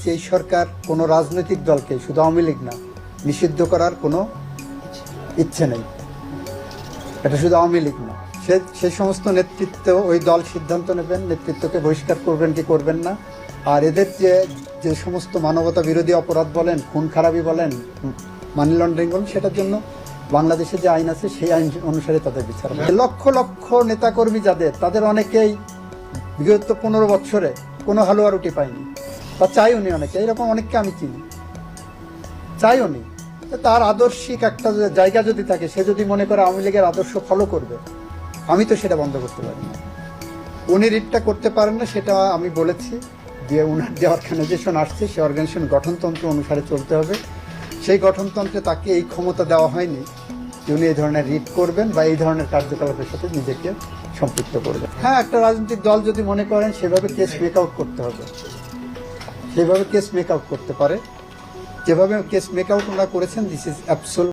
দেখছি এই সরকার কোনো রাজনৈতিক দলকে, শুধু আওয়ামী লীগ না, নিষিদ্ধ করার কোনো ইচ্ছে নেই। এটা শুধু আওয়ামী লীগ না, সেই সমস্ত নেতৃত্ব, ওই দল সিদ্ধান্ত নেবেন নেতৃত্বকে বহিষ্কার করবেন কি করবেন না। আর এদের যে সমস্ত মানবতা বিরোধী অপরাধ বলেন, খুন খারাপি বলেন, মানি লন্ডারিং বলেন, সেটার জন্য বাংলাদেশে যে আইন আছে সেই আইন অনুসারে তাদের বিচার হবে। লক্ষ লক্ষ নেতাকর্মী যাদের, তাদের অনেকেই বিগত 15 বছরে কোনো হালুয়া রুটি পায়নি বা চাইও নি। অনেকে এরকম অনেককে আমি চিনি, চাইও নি। তার আদর্শিক একটা জায়গা যদি থাকে, সে যদি মনে করে আওয়ামী লীগের আদর্শ ফলো করবে, আমি তো সেটা বন্ধ করতে পারি না। উনি রিটটা করতে পারেন না, সেটা আমি বলেছি যে উনার যে অর্গানাইজেশন আসছে সেই অর্গানাইজেশন গঠনতন্ত্র অনুসারে চলতে হবে। সেই গঠনতন্ত্রে তাকে এই ক্ষমতা দেওয়া হয়নি যে উনি এই ধরনের রিট করবেন বা এই ধরনের কার্যকলাপের সাথে নিজেকে সম্পৃক্ত করবেন। হ্যাঁ, একটা রাজনৈতিক দল যদি মনে করেন সেভাবে কেস মেক আউট করতে হবে, সেভাবে কেস মেক আউট করতে পারে। যেভাবে কেস মেক আউট ওনারা করেছেন, দিস ইজ অ্যাবসোলুট